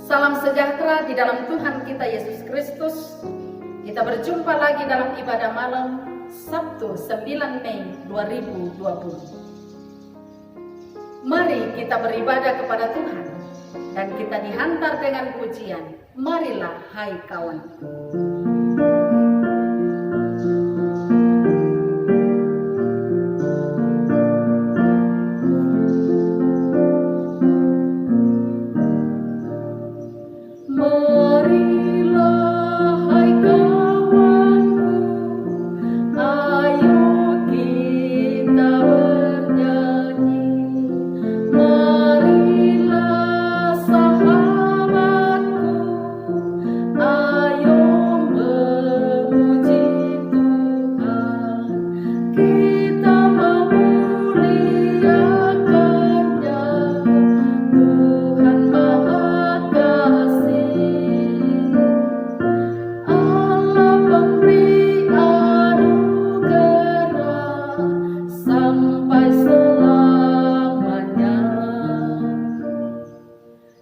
Salam sejahtera di dalam Tuhan kita Yesus Kristus. Kita berjumpa lagi dalam ibadah malam Sabtu 9 Mei 2020. Mari kita beribadah kepada Tuhan dan kita dihantar dengan pujian. Marilah hai kawanku.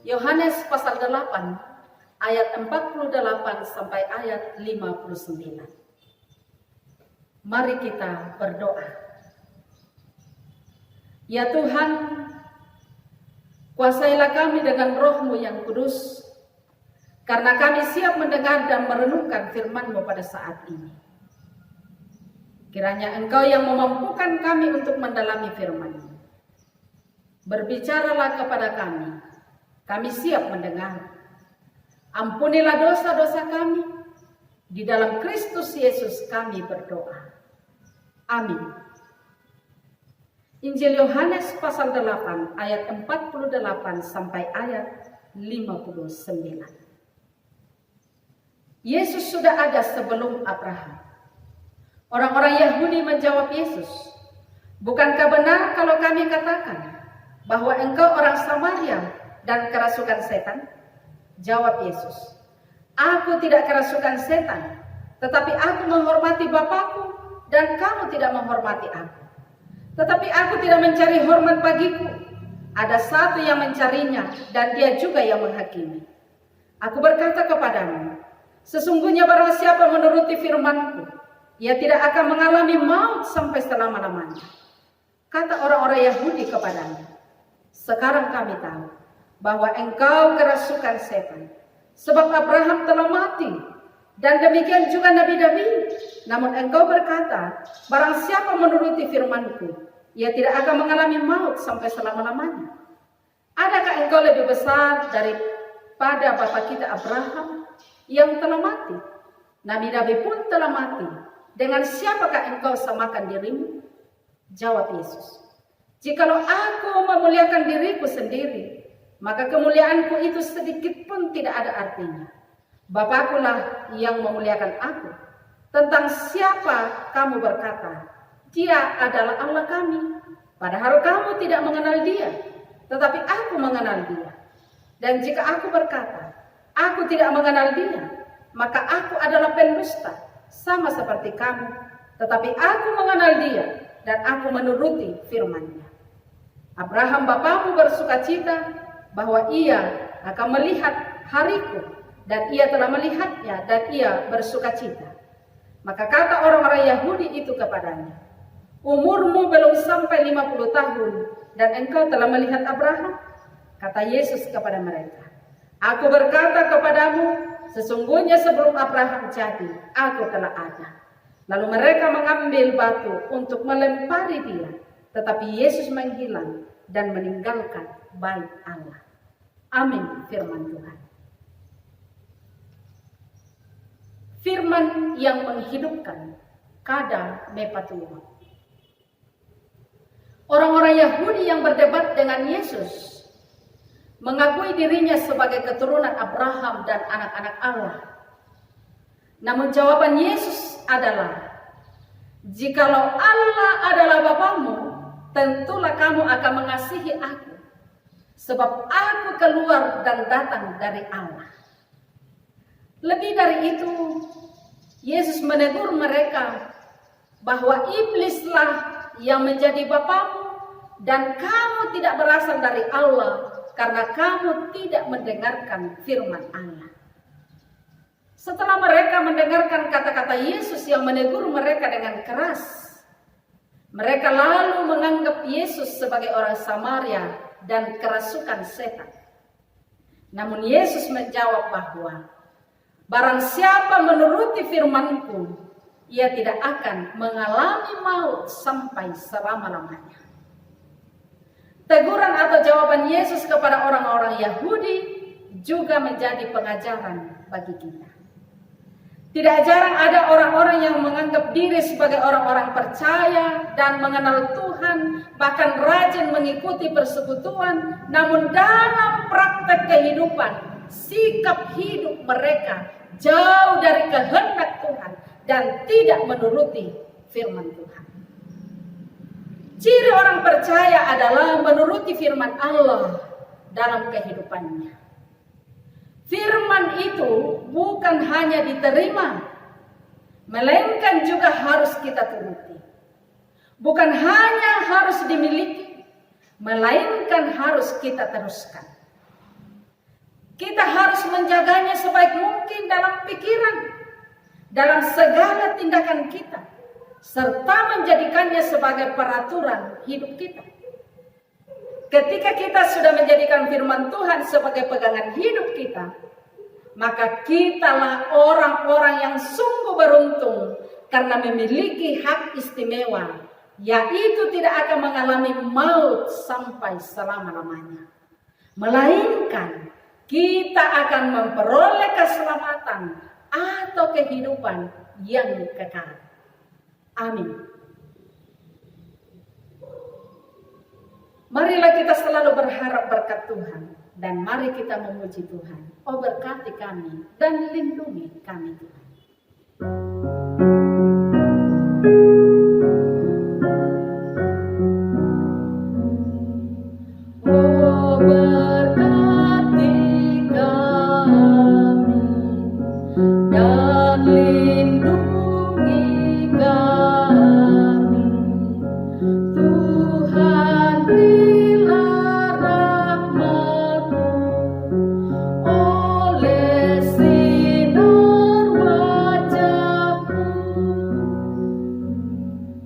Yohanes pasal 8 ayat 48 sampai ayat 59. Mari kita berdoa. Ya Tuhan, kuasailah kami dengan Roh-Mu yang kudus, karena kami siap mendengar dan merenungkan firman-Mu pada saat ini. Kiranya Engkau yang memampukan kami untuk mendalami firman-Mu. Berbicaralah kepada kami. Kami siap mendengar. Ampunilah dosa-dosa kami. Di dalam Kristus Yesus kami berdoa. Amin. Injil Yohanes pasal 8 ayat 48 sampai ayat 59. Yesus sudah ada sebelum Abraham. Orang-orang Yahudi menjawab Yesus, "Bukankah benar kalau kami katakan bahwa engkau orang Samaria dan kerasukan setan?" Jawab Yesus, "Aku tidak kerasukan setan, tetapi aku menghormati Bapakku dan kamu tidak menghormati aku. Tetapi aku tidak mencari hormat bagiku. Ada satu yang mencarinya dan dia juga yang menghakimi. Aku berkata kepadamu, sesungguhnya barang siapa menuruti firman-Ku, ia tidak akan mengalami maut sampai selama-lamanya." Kata orang-orang Yahudi kepadanya, "Sekarang kami tahu bahwa engkau kerasukan setan, sebab Abraham telah mati, dan demikian juga Nabi-Nabi. Namun engkau berkata, barang siapa menuruti firman-Ku, ia tidak akan mengalami maut sampai selama-lamanya. Adakah engkau lebih besar daripada bapa kita Abraham yang telah mati? Nabi-Nabi pun telah mati. Dengan siapakah engkau samakan dirimu?" Jawab Yesus, "Jikalau aku memuliakan diriku sendiri, maka kemuliaanku itu sedikit pun tidak ada artinya. Bapakkulah yang memuliakan aku. Tentang siapa kamu berkata, Dia adalah Allah kami, padahal kamu tidak mengenal Dia, tetapi aku mengenal Dia. Dan jika aku berkata, aku tidak mengenal Dia, maka aku adalah pendusta, sama seperti kamu. Tetapi aku mengenal Dia, dan aku menuruti firman-Nya. Abraham bapamu bersukacita bahwa ia akan melihat hariku, dan ia telah melihatnya dan ia bersukacita." Maka kata orang-orang Yahudi itu kepadanya, "Umurmu belum sampai 50 tahun dan engkau telah melihat Abraham?" Kata Yesus kepada mereka, "Aku berkata kepadamu, sesungguhnya sebelum Abraham jadi, aku telah ada." Lalu mereka mengambil batu untuk melempari dia, tetapi Yesus menghilang dan meninggalkan bait Allah. Amin, firman Tuhan. Firman yang menghidupkan, kada mepatuo. Orang-orang Yahudi yang berdebat dengan Yesus mengakui dirinya sebagai keturunan Abraham dan anak-anak Allah. Namun jawaban Yesus adalah, "Jikalau Allah adalah Bapamu, tentulah kamu akan mengasihi aku, sebab aku keluar dan datang dari Allah." Lebih dari itu, Yesus menegur mereka bahwa iblislah yang menjadi bapamu dan kamu tidak berasal dari Allah, karena kamu tidak mendengarkan firman Allah. Setelah mereka mendengarkan kata-kata Yesus yang menegur mereka dengan keras, mereka lalu menganggap Yesus sebagai orang Samaria dan kerasukan setan. Namun Yesus menjawab bahwa barang siapa menuruti firman-Ku, ia tidak akan mengalami maut sampai selama-lamanya. Teguran atau jawaban Yesus kepada orang-orang Yahudi juga menjadi pengajaran bagi kita. Tidak jarang ada orang-orang yang menganggap diri sebagai orang-orang percaya dan mengenal Tuhan, bahkan rajin mengikuti persekutuan, namun dalam praktek kehidupan, sikap hidup mereka jauh dari kehendak Tuhan dan tidak menuruti firman Tuhan. Ciri orang percaya adalah menuruti firman Allah dalam kehidupannya. Firman itu bukan hanya diterima, melainkan juga harus kita turuti. Bukan hanya harus dimiliki, melainkan harus kita teruskan. Kita harus menjaganya sebaik mungkin dalam pikiran, dalam segala tindakan kita, serta menjadikannya sebagai peraturan hidup kita. Ketika kita sudah menjadikan firman Tuhan sebagai pegangan hidup kita, maka kitalah orang-orang yang sungguh beruntung karena memiliki hak istimewa, yaitu tidak akan mengalami maut sampai selama-lamanya. Melainkan kita akan memperoleh keselamatan atau kehidupan yang kekal. Amin. Marilah kita selalu berharap berkat Tuhan dan mari kita memuji Tuhan. Oh, berkati kami dan lindungi kami Tuhan. Oh, berkati kami dan lindungi kami Tuhan.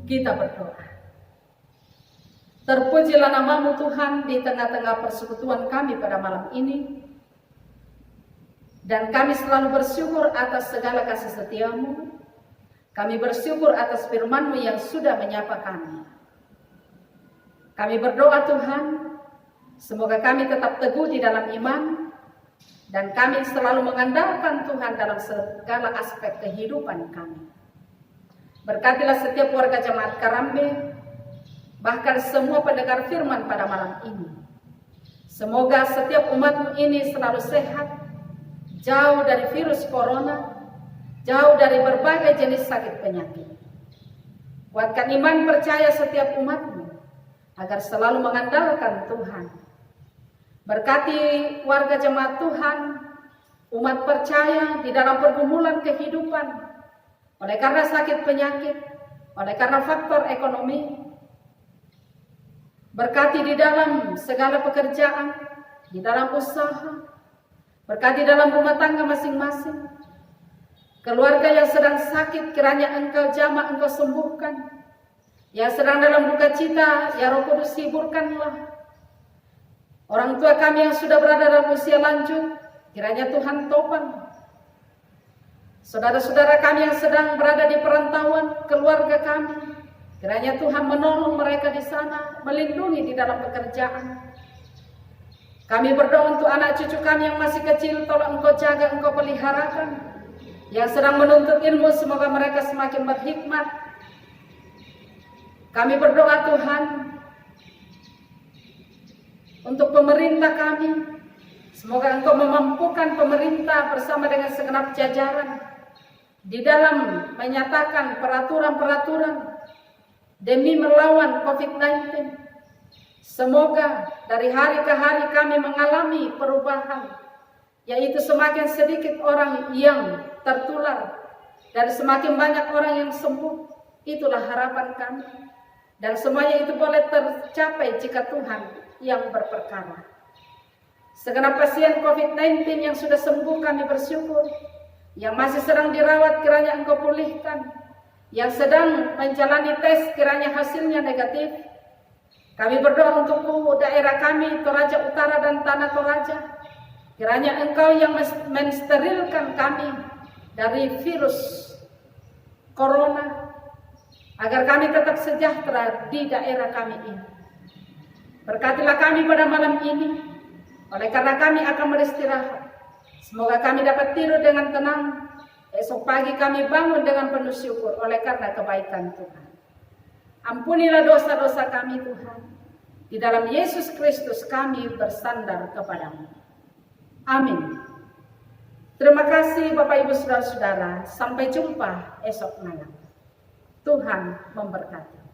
Kita berdoa. Terpujilah nama-Mu Tuhan di tengah-tengah persekutuan kami pada malam ini. Dan kami selalu bersyukur atas segala kasih setia-Mu. Kami bersyukur atas firman-Mu yang sudah menyapa kami. Kami berdoa Tuhan, semoga kami tetap teguh di dalam iman. Dan kami selalu mengandalkan Tuhan dalam segala aspek kehidupan kami. Berkatilah setiap warga jemaat Karambe, bahkan semua pendengar firman pada malam ini. Semoga setiap umat-Mu ini selalu sehat, jauh dari virus corona, jauh dari berbagai jenis sakit penyakit. Kuatkan iman percaya setiap umat-Mu, agar selalu mengandalkan Tuhan. Berkati warga jemaat Tuhan, umat percaya di dalam pergumulan kehidupan, oleh karena sakit penyakit, oleh karena faktor ekonomi. Berkati di dalam segala pekerjaan, di dalam usaha, berkati dalam rumah tangga masing-masing. Keluarga yang sedang sakit, kiranya Engkau jamah, Engkau sembuhkan. Yang sedang dalam duka cita, ya Roh Kudus hiburkanlah. Orang tua kami yang sudah berada dalam usia lanjut, kiranya Tuhan topang. Saudara-saudara kami yang sedang berada di perantauan, keluarga kami, kiranya Tuhan menolong mereka di sana, melindungi di dalam pekerjaan. Kami berdoa untuk anak cucu kami yang masih kecil, tolong Engkau jaga, Engkau peliharakan. Yang sedang menuntut ilmu, semoga mereka semakin berhikmat. Kami berdoa Tuhan untuk pemerintah kami, semoga Engkau memampukan pemerintah bersama dengan segenap jajaran di dalam menyatakan peraturan-peraturan demi melawan COVID-19. Semoga dari hari ke hari kami mengalami perubahan, yaitu semakin sedikit orang yang tertular dan semakin banyak orang yang sembuh. Itulah harapan kami. Dan semuanya itu boleh tercapai jika Tuhan yang berperkara. Segenap pasien COVID-19 yang sudah sembuh kami bersyukur. Yang masih sedang dirawat kiranya Engkau pulihkan. Yang sedang menjalani tes kiranya hasilnya negatif. Kami berdoa untuk daerah kami, Toraja Utara dan Tanah Toraja. Kiranya Engkau yang mensterilkan kami dari virus corona, agar kami tetap sejahtera di daerah kami ini. Berkatilah kami pada malam ini, oleh karena kami akan beristirahat. Semoga kami dapat tidur dengan tenang. Esok pagi kami bangun dengan penuh syukur oleh karena kebaikan Tuhan. Ampunilah dosa-dosa kami Tuhan. Di dalam Yesus Kristus kami bersandar kepadamu. Amin. Terima kasih Bapak Ibu Saudara-saudara. Sampai jumpa esok malam. Tuhan memberkati.